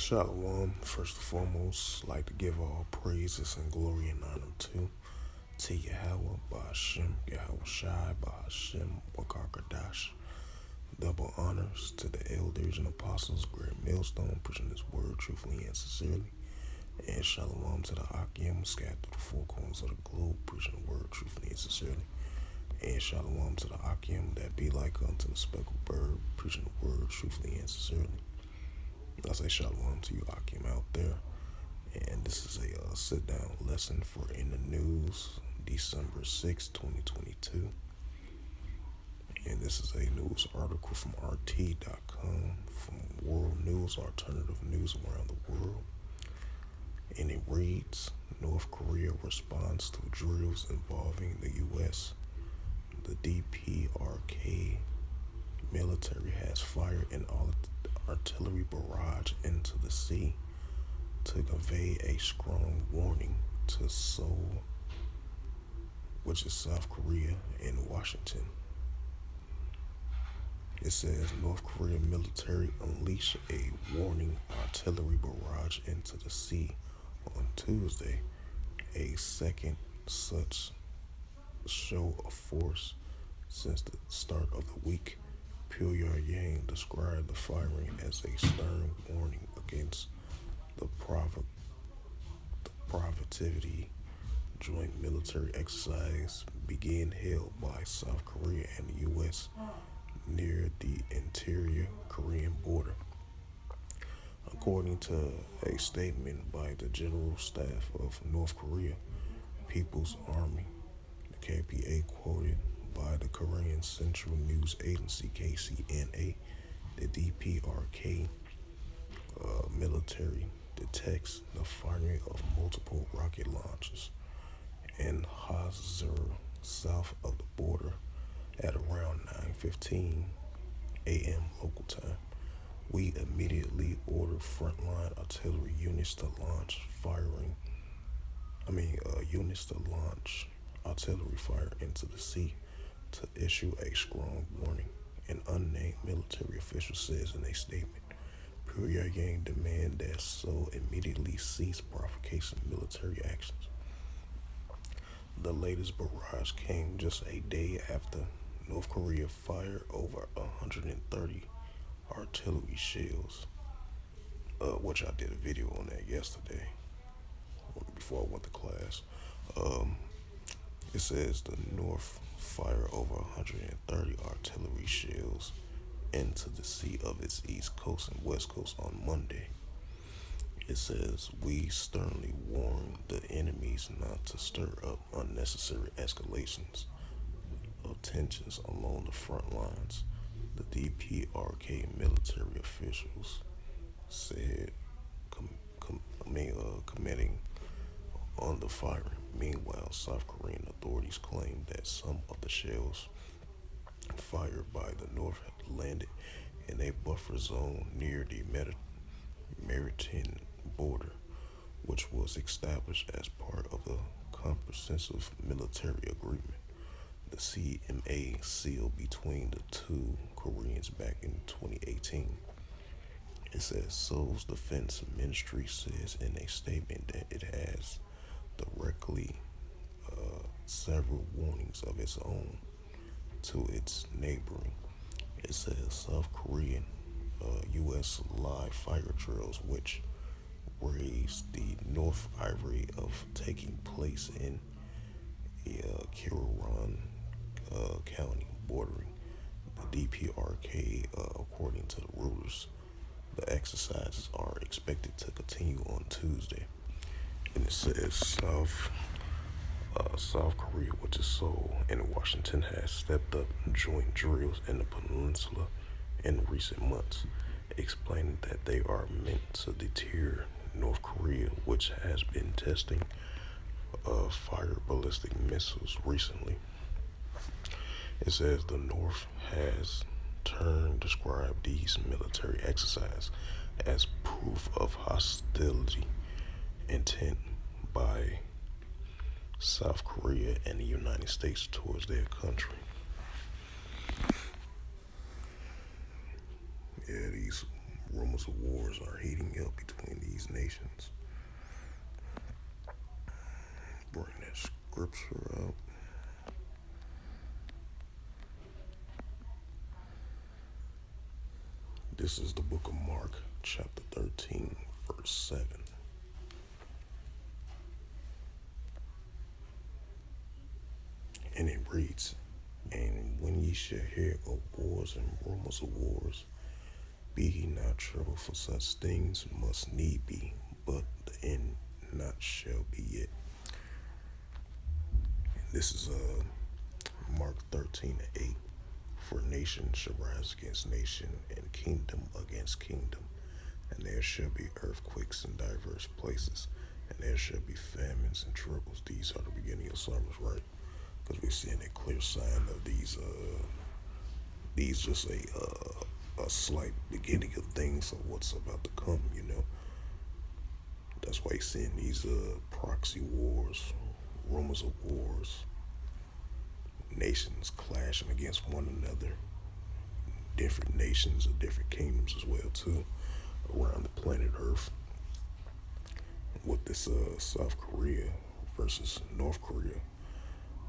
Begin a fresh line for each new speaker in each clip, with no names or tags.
Shalom. First and foremost, like to give all praises and glory and honor to Yahweh, Ba'ashem, Yahweh Shai, Ba'ashem, Wakakadash. Double honors to the elders and apostles, Great Millstone, preaching this word truthfully and sincerely. And shalom to the Akim, scattered through the four corners of the globe, preaching the word truthfully and sincerely. And shalom to the Akim that be like unto the speckled bird, preaching the word truthfully and sincerely. I say shalom to you, Akim, out there. And this is a sit-down lesson for In the News, December 6, 2022. And this is a news article from RT.com, from World News, alternative news around the world. And it reads, North Korea responds to drills involving the U.S. The DPRK military has fired an artillery barrage into the sea to convey a strong warning to Seoul, which is South Korea, and Washington. It says North Korea military unleashed a warning artillery barrage into the sea on Tuesday, a second such show of force since the start of the week. Pyongyang described the firing as a stern warning against the provocativity joint military exercise being held by South Korea and the U.S. near the interior Korean border. According to a statement by the General Staff of North Korea People's Army, the KPA quoted by the Korean Central News Agency KCNA, the DPRK military detects the firing of multiple rocket launches in Hazur, south of the border, at around 9:15 a.m. local time. We immediately ordered frontline artillery units to launch artillery fire into the sea to issue a strong warning, an unnamed military official says in a statement. Pyongyang demand that Seoul immediately cease provocation military actions. The latest barrage came just a day after North Korea fired over 130 artillery shells, which I did a video on that yesterday before I went to class. It says the North fired over 130 artillery shells into the sea of its east coast and west coast on Monday. It says, we sternly warn the enemies not to stir up unnecessary escalations of tensions along the front lines, the DPRK military officials said, commenting on the firing. Meanwhile, South Korean authorities claim that some of the shells fired by the North landed in a buffer zone near the Maritime border, which was established as part of the Comprehensive Military Agreement, the CMA sealed between the two Koreans back in 2018. It says Seoul's Defense Ministry says in a statement that it has directly several warnings of its own to its neighboring. It says South Korean U.S. live fire drills, which raised the North irate of taking place in Kiroran County bordering the DPRK, according to the Reuters. The exercises are expected to continue on Tuesday. And it says South Korea, which is Seoul, and Washington has stepped up joint drills in the peninsula in recent months, explaining that they are meant to deter North Korea, which has been testing fire ballistic missiles recently. It says the North has described these military exercises as proof of hostility intent by South Korea and the United States towards their country. Yeah, these rumors rumors of wars are heating up between these nations. Bring that scripture out. This is the book of Mark, chapter 13, verse 7. And it reads, "And when ye shall hear of wars and rumors of wars, be ye not troubled, for such things must need be, but the end not shall be yet." This is Mark 13:8. "For nation shall rise against nation, and kingdom against kingdom. And there shall be earthquakes in diverse places, and there shall be famines and troubles." These are the beginning of sorrows, right? Because we're seeing a clear sign of these just a slight beginning of things of what's about to come. That's why you're seeing these proxy wars, rumors of wars, nations clashing against one another, different nations and different kingdoms as well too, around the planet Earth. With this South Korea versus North Korea,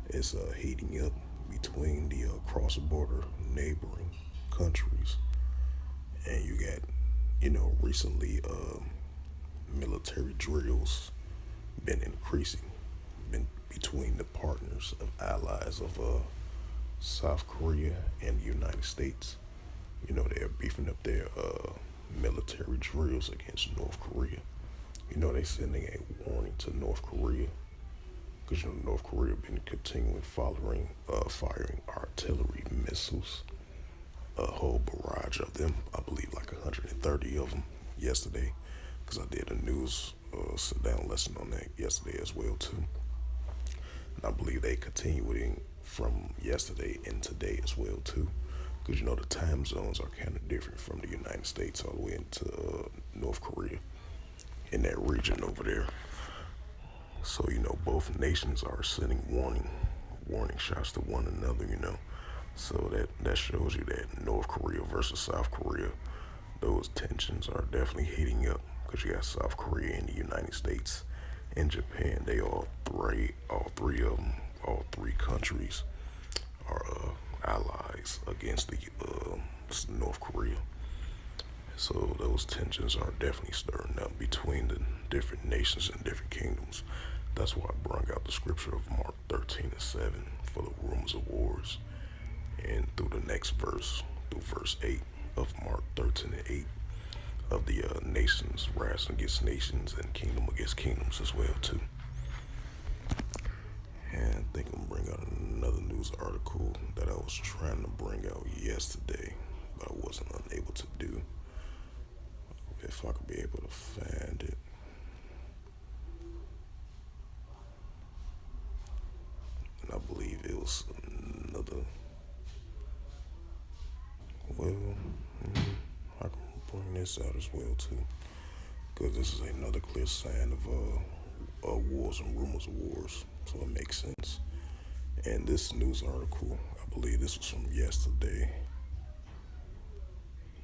it's heating up between the cross-border neighboring countries, and you got, recently military drills been increasing, been between the partners of allies of South Korea and the United States. They're beefing up their military drills against North Korea. They're sending a warning to North Korea because North Korea been continuing firing artillery missiles, a whole barrage of them. I believe like 130 of them yesterday, because I did a news sit down lesson on that yesterday as well too. And I believe they continuing from yesterday and today as well too, because the time zones are kind of different from the United States all the way into North Korea in that region over there. So both nations are sending warning shots to one another. So that shows you that North Korea versus South Korea, those tensions are definitely heating up, because you got South Korea and the United States and Japan. They all three of them, all three countries are allies against the North Korea. So those tensions are definitely stirring up between the different nations and different kingdoms. That's why I brought out the scripture of Mark 13:7 for the rumors of wars. And through the next verse, through verse 8 of Mark 13:8, of the nations rising against nations and kingdom against kingdoms as well too. And I think I'm bring out another news article that I was trying to bring out yesterday, but I wasn't unable to do. If I could be able to find it. And I believe it was another, I can bring this out as well too, because this is another clear sign of wars and rumors of wars, so it makes sense. And this news article, I believe this was from yesterday.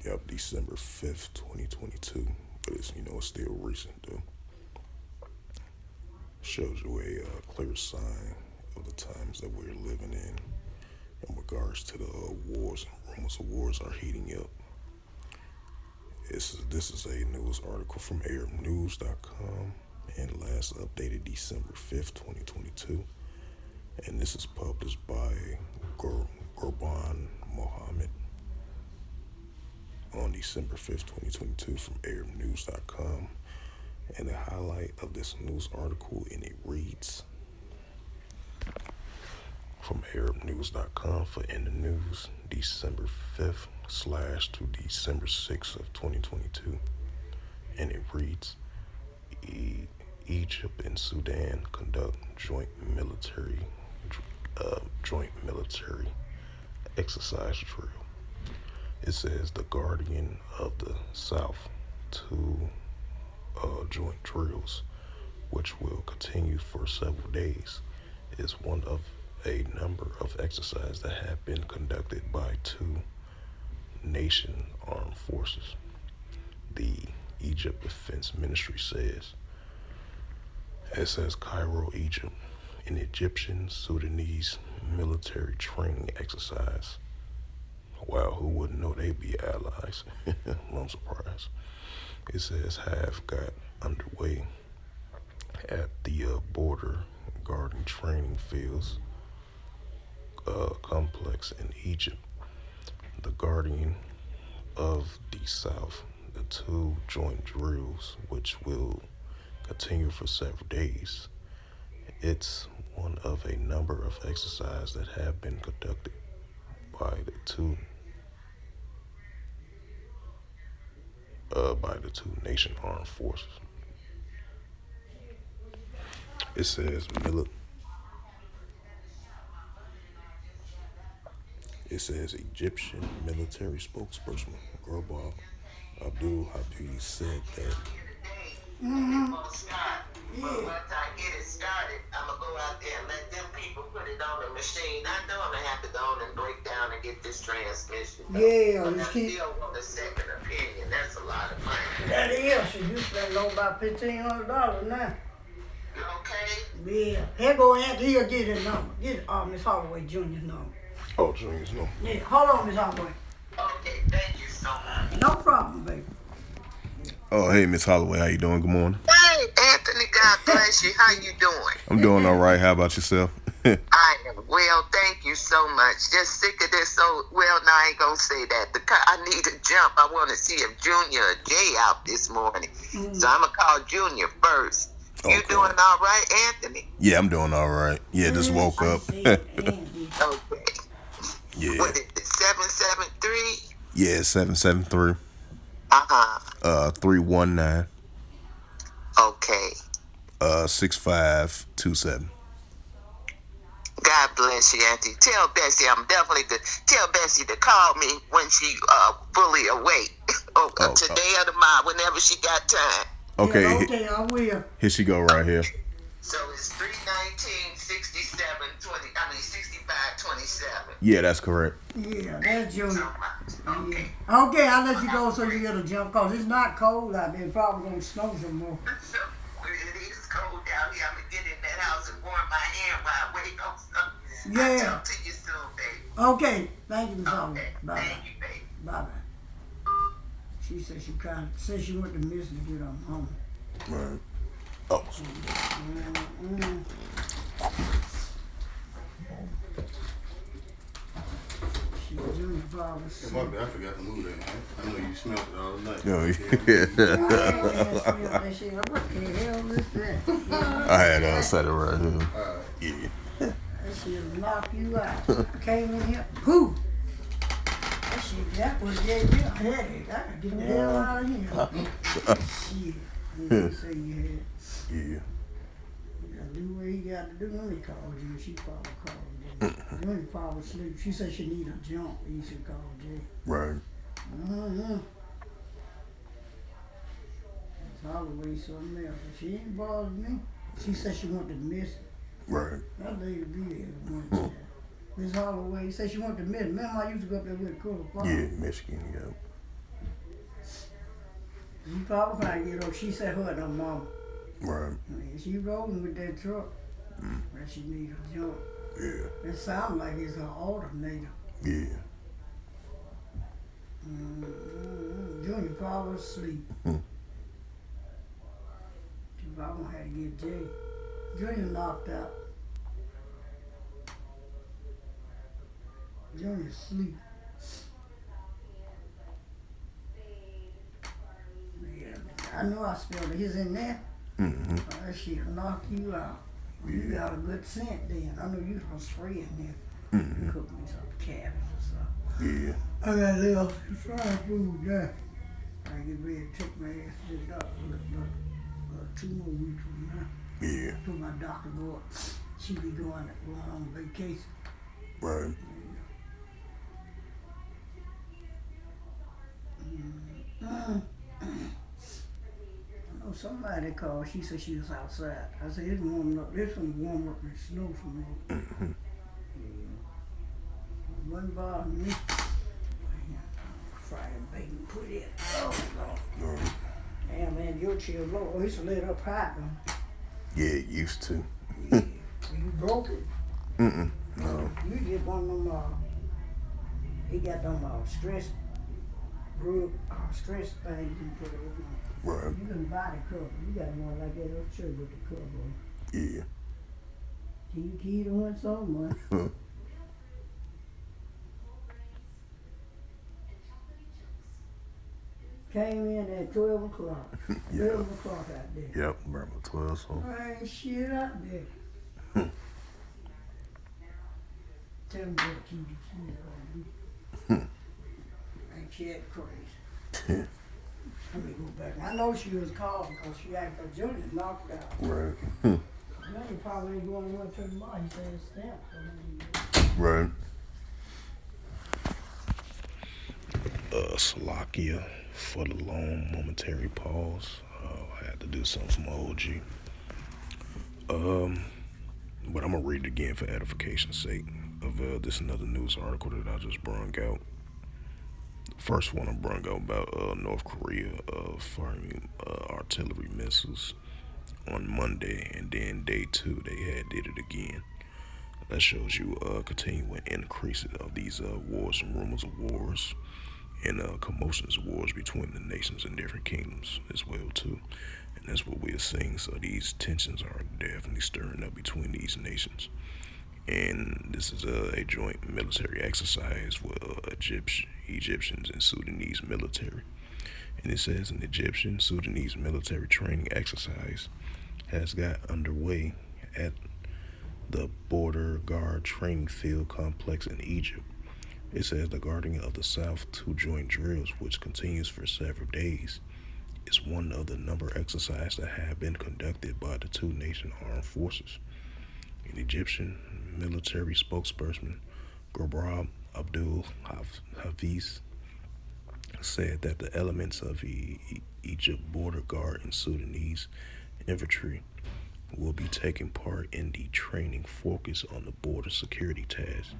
Yep, December 5th, 2022. But it's still recent though. Shows you a clear sign of the times that we're living in regards to the wars and rumors of wars are heating up. This is a news article from ArabNews.com and last updated December 5th, 2022. And this is published by Gurban Mohammed on December 5th, 2022 from ArabNews.com. And the highlight of this news article, and it reads from ArabNews.com for In the News, December 5th / to December 6th of 2022. And it reads, Egypt and Sudan conduct joint military exercise drill. It says the Guardian of the South, two joint drills, which will continue for several days, is one of a number of exercises that have been conducted by two nation armed forces. the Egypt Defense Ministry says. It says Cairo, Egypt, an Egyptian Sudanese military training exercise. Wow, who wouldn't know they'd be allies? I'm surprised. It says have got underway at the border guarding training fields complex in Egypt. The Guardian of the South, the two joint drills, which will continue for several days. It's one of a number of exercises that have been conducted by the two nation armed forces. It says Egyptian military spokesperson Global Abdul Habib said that.
But once I get it started, I'm going to go out there and let them people put it on the machine. I know I'm going to have to go on and break down and get this transmission.
Yeah,
but I still want a second opinion. That's a lot of money.
That is. So you spend about $1,500 now.
Okay?
Yeah. Here go Anthony. He'll get his number. Get Miss Holloway Jr.'s number.
Oh, Junior's number.
Yeah. Hold on, Miss Holloway.
Okay, thank you so much.
No problem, baby.
Oh, hey, Miss Holloway, how you doing? Good morning.
Hey, Anthony, God bless you. How you doing?
I'm doing all right. How about yourself?
I am well, thank you so much. Just sick of this. So, well, now I ain't gonna say that. I need to jump. I want to see if Junior or Jay out this morning. So I'm gonna call Junior first. You
Okay.
doing all right, Anthony?
Yeah, I'm doing all right. Yeah, just woke up.
Okay.
Yeah.
What is it? 773?
Yeah, 773
Uh-huh.
319
Okay.
6527.
God bless you, Auntie. Tell Bessie I'm definitely good. Tell Bessie to call me when she fully awake. Today or tomorrow, whenever she got time.
Okay.
Yeah, okay, I will.
Here she go right here.
So it's 319 67 20. I mean 65 27.
Yeah, that's correct.
Yeah, that's Junior.
So much. Okay.
Okay, I'll let you go so you get a jump because it's not cold out there. It's probably going to snow some more.
It is cold down here. I'm gonna get in that house and warm my hand while I wait on something.
Yeah.
I'll talk to you soon, baby.
Okay, thank you, Miss Holloway.
Okay.
Bye-bye.
Thank you, baby.
Bye-bye. She said she went to miss to get on home.
Right. Oh.
She Junior probably sick.
My bad, I forgot to move that, man. I know you smelled it all night.
Yo,
I ain't that shit. What the hell is that?
I had said it right here. Yeah.
That shit'll knock you out. Came in here. Who? That shit, that was gave me a headache. I gotta get the hell out of here. Shit. You say you had.
Yeah.
You gotta do what you gotta do. Let me call you. She probably called you. Let me probably sleep. She said she need a jump. You should call Jay.
Right.
Mm-hmm. It's Holloway something else. She ain't bothered me. She said she wanted to miss it.
Right.
That lady be there one time. Miss Holloway said she wanted to miss it. Remember I used to go up there with Cool Farm?
Yeah, Michigan, yeah.
You probably can't get her. She said her and her mama.
Right.
I mean, she rolling with that truck. But she need a jump.
Yeah.
It sounds like it's an alternator.
Yeah.
Junior probably asleep. She probably had to get Jay. Junior knocked out. Junior asleep. Yeah, I know I spelled it. He's in there.
Mm-hmm.
That shit'll knock you out. You got a good scent then. I know you from spray in there.
Mm-hmm.
Cook me some cabbage or something.
Yeah.
I got a little fried food there. I get ready to take my ass to the doctor. 2 more weeks from now.
Yeah.
Till my doctor go up. She be going on vacation.
Right.
I know somebody called. She said she was outside. I said, it's warming up. This one warm up and snow some more. Wouldn't bother me. Fried bacon put in. Oh, Lord.
Right.
and your chill low. Oh, it's lit up high though.
Yeah, it used to.
Yeah. You broke it.
No.
You get one of them. He got them stress things you put it on.
Right.
You can buy the cover. You got one like that up church with the cover on.
Yeah.
You key to one so much. Came in at 12 o'clock.
Yeah.
11 o'clock out there.
Yep, remember 12, so.
Ain't shit out there. Tell them to keep the keys on. Ain't she that crazy? Let me go back. I know she was called because she acted like Junior knocked out.
Right.
Now you probably ain't going to run to the mall. He said it's stamped.
Right. Slovakia for the long momentary pause. I had to do something for my OG. But I'm gonna read it again for edification's sake. Of this another news article that I just brung out. First one I brung out about North Korea firing artillery missiles on Monday, and then day 2 they did it again. That shows you continuing increase of these wars and rumors of wars and commotions of wars between the nations and different kingdoms as well too. And that's what we are seeing. So these tensions are definitely stirring up between these nations. And this is a joint military exercise with Egyptians and Sudanese military. And it says an Egyptian-Sudanese military training exercise has got underway at the Border Guard Training Field Complex in Egypt. It says the Guardian of the South 2 joint drills, which continues for several days, is one of the number of exercises that have been conducted by the 2 nation armed forces. An Egyptian military spokesperson, Gobrab Abdul Hafiz, said that the elements of Egypt Border Guard and Sudanese infantry will be taking part in the training focused on the border security task.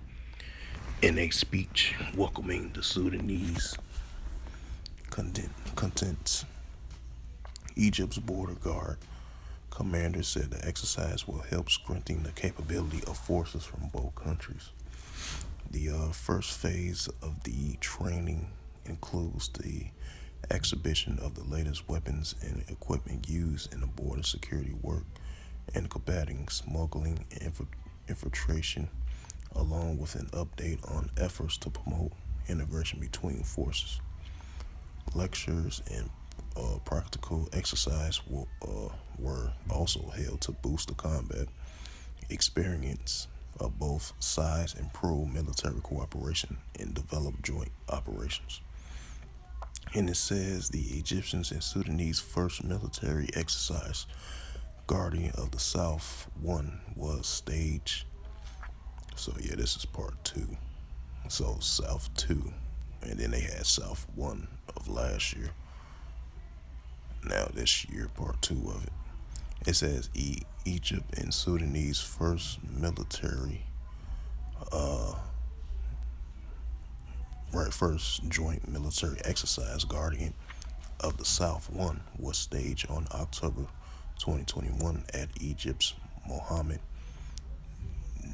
In a speech welcoming the Sudanese contents, Egypt's Border Guard commander said the exercise will help strengthen the capability of forces from both countries. The first phase of the training includes the exhibition of the latest weapons and equipment used in the border security work and combating smuggling and infiltration, along with an update on efforts to promote integration between forces. Lectures and practical exercise were also held to boost the combat experience of both sides, improve military cooperation, and develop joint operations. And it says the Egyptians and Sudanese first military exercise, Guardian of the South 1, was staged. So yeah, this is part 2. So South 2, and then they had South 1 of last year. Now this year, part 2 of it. It says Egypt and Sudanese first military, first joint military exercise, Guardian of the South 1, was staged on October 2021 at Egypt's Mohammed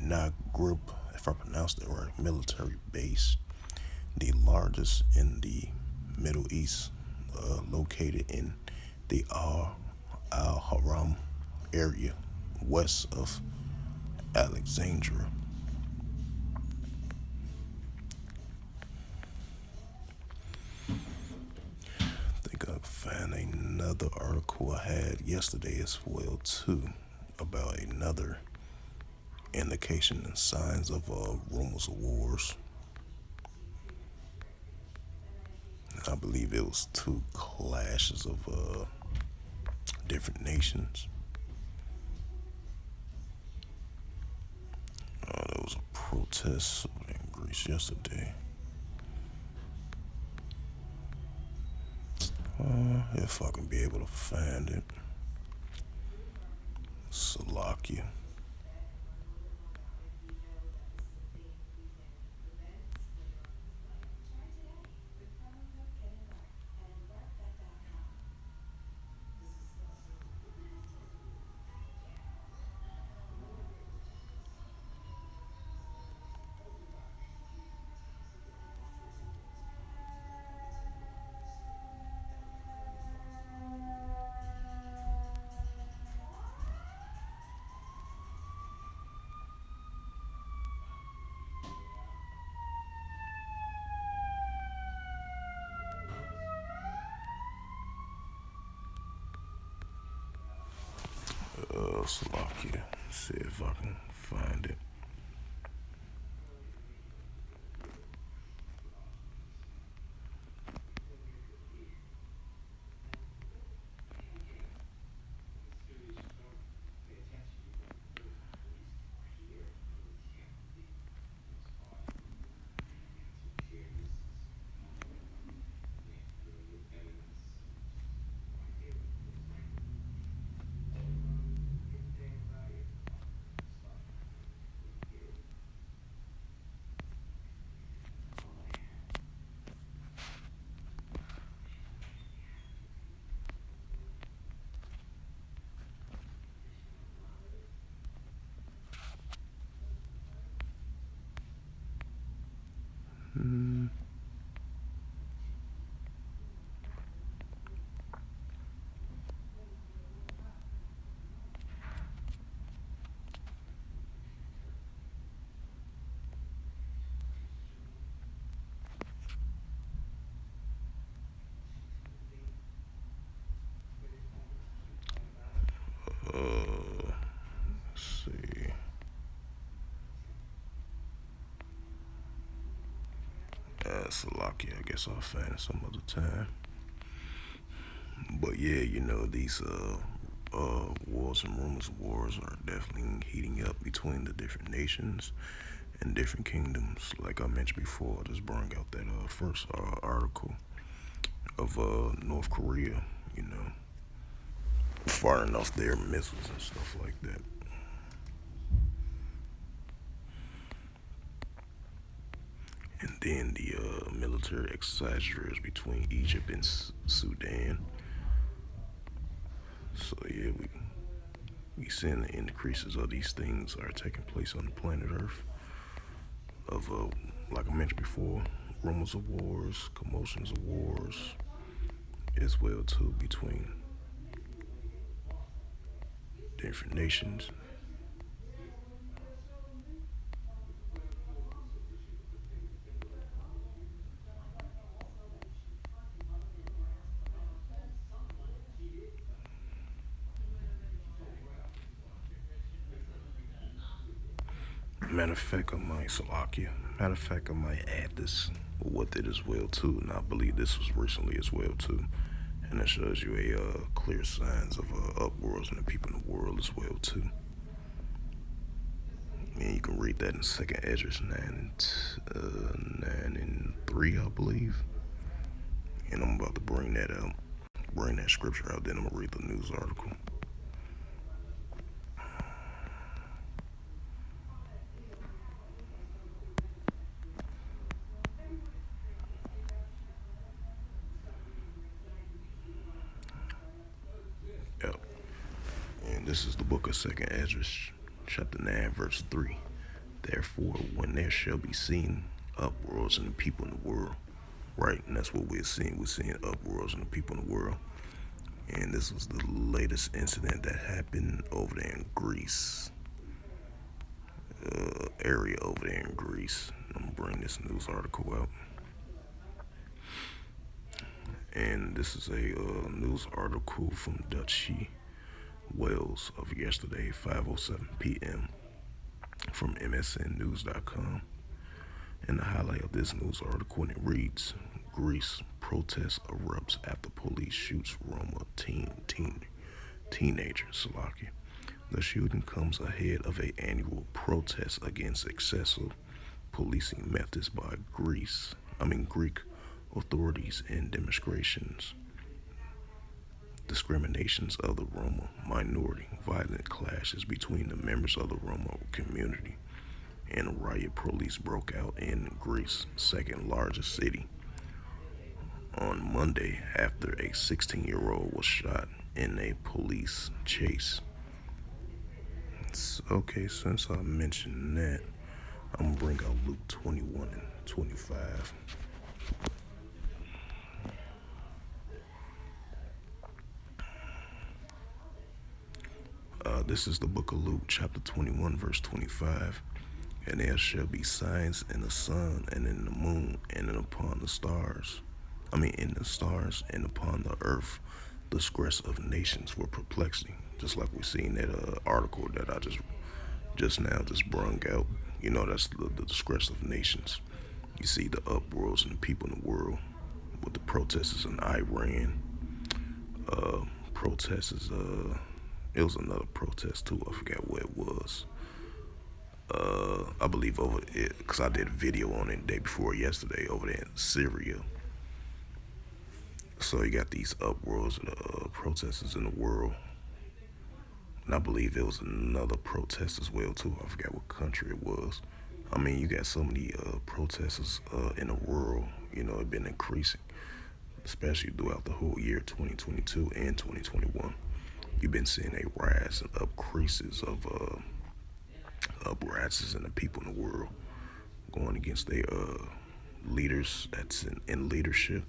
Naguib, if I pronounced it right, military base, the largest in the Middle East, located in the Al-Haram area west of Alexandria. I think I found another article I had yesterday as well too about another indication and signs of rumors of wars. I believe it was 2 clashes of different nations. There was a protest in Greece yesterday. If I can be able to find it. Slovakia. Slovakia. See if I can find it. Let's see. Slovakia, I guess I'll find it some other time. But yeah, these wars and rumors of wars are definitely heating up between the different nations and different kingdoms. Like I mentioned before, I just brought out that first article of North Korea, firing off their missiles and stuff like that. And then the military exercises between Egypt and Sudan. So yeah, we seeing the increases of these things are taking place on the planet Earth. Of like I mentioned before, rumors of wars, commotions of wars, as well too between different nations. Matter of fact, I might add this with it as well too, and I believe this was recently as well too, and it shows you a clear signs of uproars in the people in the world as well too. And you can read that in Second Esdras 9 and 3, I believe. And I'm about to bring that scripture out. Then I'm gonna read the news article. Yep. And this is the book of Second Esdras, chapter 9, verse 3. Therefore, when there shall be seen uproars in the people in the world, right? And that's what we're seeing. We're seeing uproars in the people in the world. And this was the latest incident that happened over there in Greece. Area over there in Greece. I'm gonna bring this news article out. And this is a news article from Dutchy Wales of yesterday, 5:07 p.m. from MSNnews.com. And the highlight of this news article, and it reads, Greece protest erupts after police shoots Roma teenager, Slovakia. The shooting comes ahead of an annual protest against excessive policing methods by Greek authorities and discriminations of the Roma minority, violent clashes between the members of the Roma community, and a riot police broke out in Greece's second largest city on Monday after a 16-year-old was shot in a police chase. Okay, since I mentioned that, I'm gonna bring out Luke 21 and 25. This is the book of Luke, chapter 21, verse 25. And there shall be signs in the sun and in the moon and upon the stars. In the stars and upon the earth, the distress of nations for perplexity, just like we seen that article that I just now brung out. You know, that's the disgrace of nations. You see the uproars and the people in the world with the protesters in Iran. Protesters, it was another protest too. I forgot what it was. I believe over it, because I did a video on it the day before yesterday over there in Syria. So you got these uproars of the protesters in the world. And I believe there was another protest as well too. I forgot what country it was. I mean, you got so many protesters in the world. You know, it's been increasing, especially throughout the whole year 2022 and 2021. You've been seeing a rise and upcreases of uprisings in the people in the world going against their leaders that's in leadership.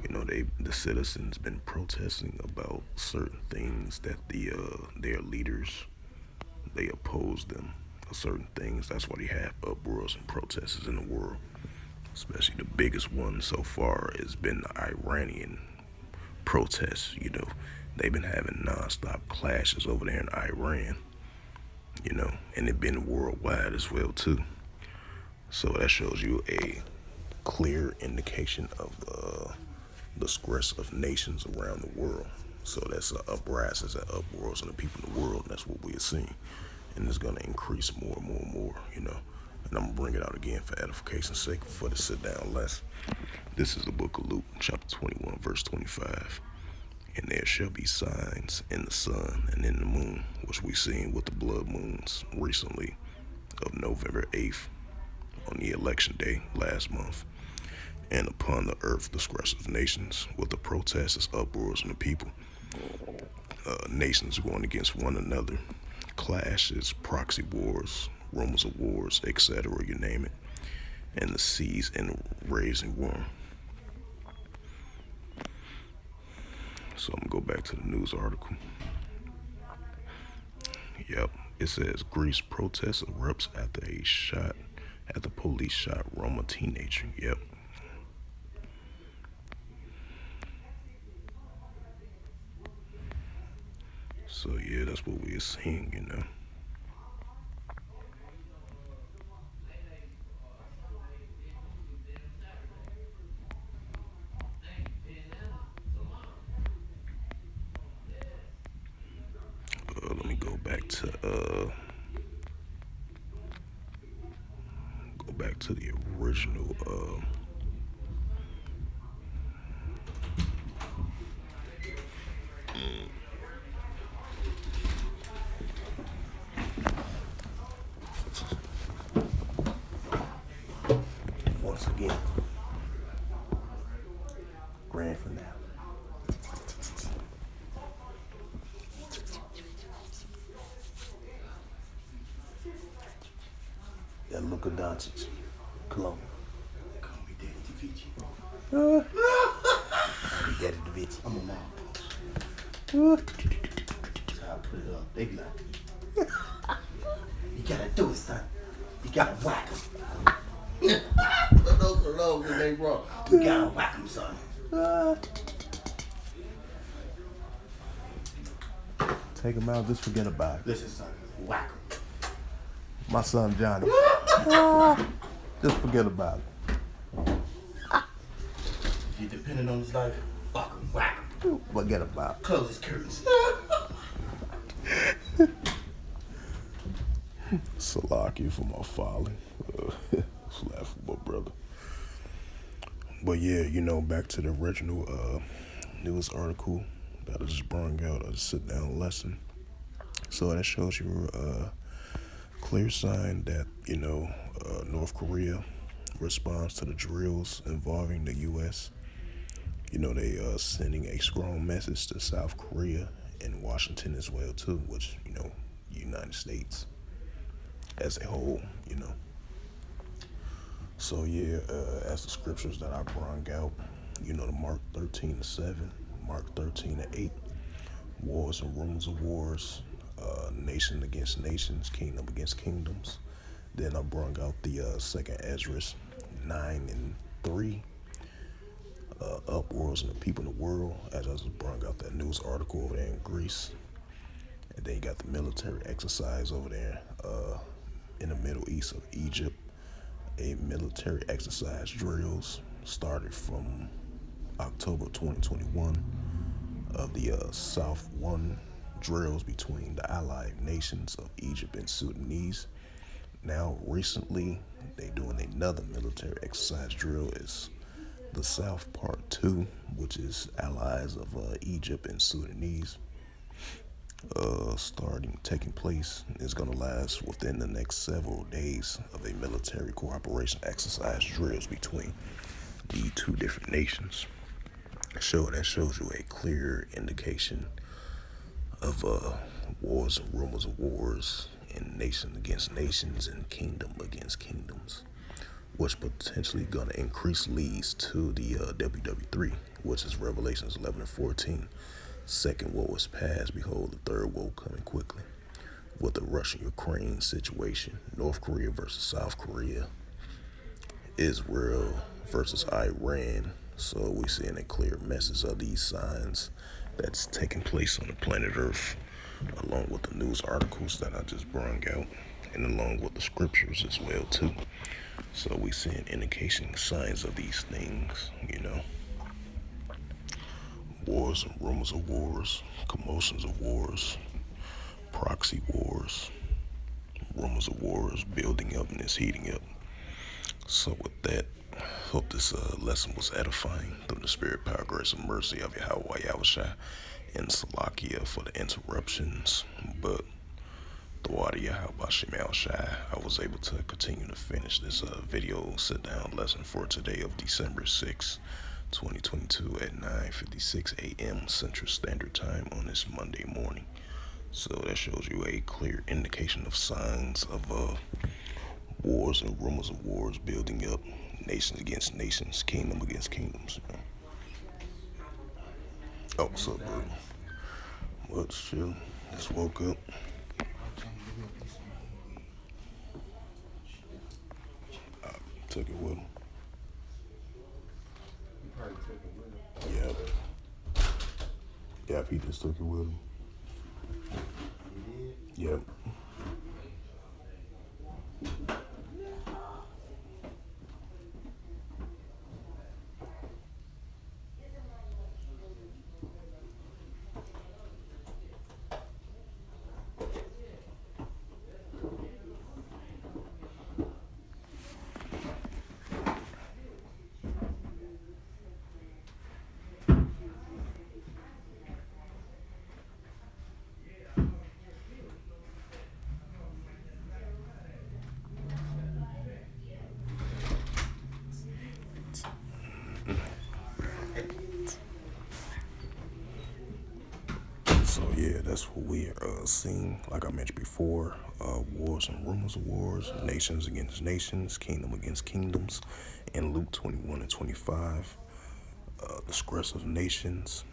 You know, the citizens been protesting about certain things that their leaders, they oppose them for certain things. That's why they have uproars and protests in the world. Especially the biggest one so far has been the Iranian protests. You know, they've been having nonstop clashes over there in Iran. You know, and it's been worldwide as well too. So that shows you a clear indication of the disgrace of nations around the world. So that's uprisings and uproars in the people in the world, and that's what we're seeing. And it's going to increase more and more and more, you know. And I'm going to bring it out again for edification's sake for the sit down less. This is the book of Luke, chapter 21, verse 25. And there shall be signs in the sun and in the moon, which we seen with the blood moons recently of November 8th on the election day last month. And upon the earth disgressive nations with the protests, uproars, and the people. Nations going against one another, clashes, proxy wars, rumors of wars, etc., you name it, and the seas and raising war. So I'm gonna go back to the news article. Yep, it says Greece protests erupts after police shot Roma teenager. Yep. So yeah, that's what we're seeing, you know. Let me go back to the original. Once again, grand finale. That Luka Doncic, Cologne.
Call me Daddy DeVici.
Daddy DeVici.
I'm a mom. That's how I put it up. They be like, you gotta do it, son. You gotta whack him. Those are low when they wrong. You gotta whack him, son.
Take him out, just forget about it.
Listen, son. Whack him.
My son Johnny. Just forget about it.
If you're dependent on his life, fuck him, whack him.
Forget about it.
Close his curtains.
Salaki for my folly. Laugh for my brother. But yeah, you know, back to the original news article that I just brought out, a sit down lesson. So that shows you a clear sign that, you know, North Korea responds to the drills involving the U.S. You know, they sending a strong message to South Korea and Washington as well too, which, you know, United States as a whole, you know. So yeah, as the scriptures that I brought out, you know, the Mark 13:7, Mark 13:8, wars and rumors of wars, nation against nations, kingdom against kingdoms. Then I brought out the second Ezra 9:3, uproars in the people in the world, as I just brought out that news article over there in Greece. And then you got the military exercise over there in the Middle East of Egypt. A military exercise drills started from October 2021 of the South 1 drills between the allied nations of Egypt and Sudanese. Now, recently, they doing another military exercise drill. Is the South Part 2, which is allies of Egypt and Sudanese. Taking place is going to last within the next several days of a military cooperation exercise drills between the two different nations. That shows you a clear indication of wars and rumors of wars and nation against nations and kingdom against kingdoms, which potentially going to increase leads to the WW3, which is Revelations 11 and 14. Second woe is past, behold, the third woe coming quickly. With the Russia-Ukraine situation, North Korea versus South Korea, Israel versus Iran. So we're seeing a clear message of these signs that's taking place on the planet Earth, along with the news articles that I just brought out, and along with the scriptures as well too. So we seeing indication signs of these things, wars and rumors of wars, commotions of wars, proxy wars, rumors of wars building up and it's heating up. So with that, hope this lesson was edifying through the spirit, power, grace, and mercy of Yahweh Yahushua and Salakia for the interruptions. But throughout Yahweh Yahushua, I was able to continue to finish this video sit-down lesson for today of December 6, 2022 at 9:56 a.m. Central Standard Time on this Monday morning. So that shows you a clear indication of signs of wars and rumors of wars building up, nations against nations, kingdom against kingdoms. Oh, what's up, dude? What's chill? Just woke up. I took it with him. Yep, he just took it with him. Yep. So yeah, that's what we are seeing. Like I mentioned before, wars and rumors of wars, nations against nations, kingdom against kingdoms. In Luke 21 and 25, the stress of nations,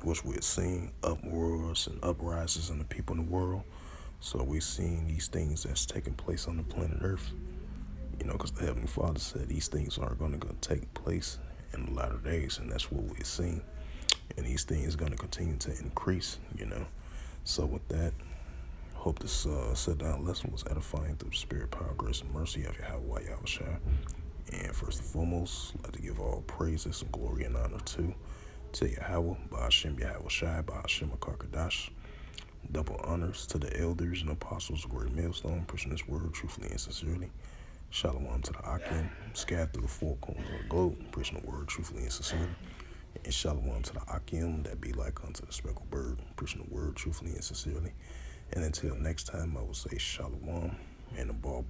which we're seeing uproars and uprises in the people in the world. So we're seeing these things that's taking place on the planet Earth. Because the Heavenly Father said these things are going to take place in the latter days, and that's what we're seeing. And these things are going to continue to increase, So with that, hope this sit-down lesson was edifying through the spirit, power, grace, and mercy of Yahweh Yahushua. And first and foremost, I'd like to give all praises and glory and honor to Yahweh, Ba'ashem Yahushua, Ba'ashem Akarkadash. Double honors to the elders and apostles of Great Millstone, pushing this word truthfully and sincerely. Shalom to the Akim, scattered through the four corners of the globe, preaching the word truthfully and sincerely. And shalom to the Akim, that be like unto the speckled bird, preaching the word truthfully and sincerely. And until next time, I will say shalom and a ball.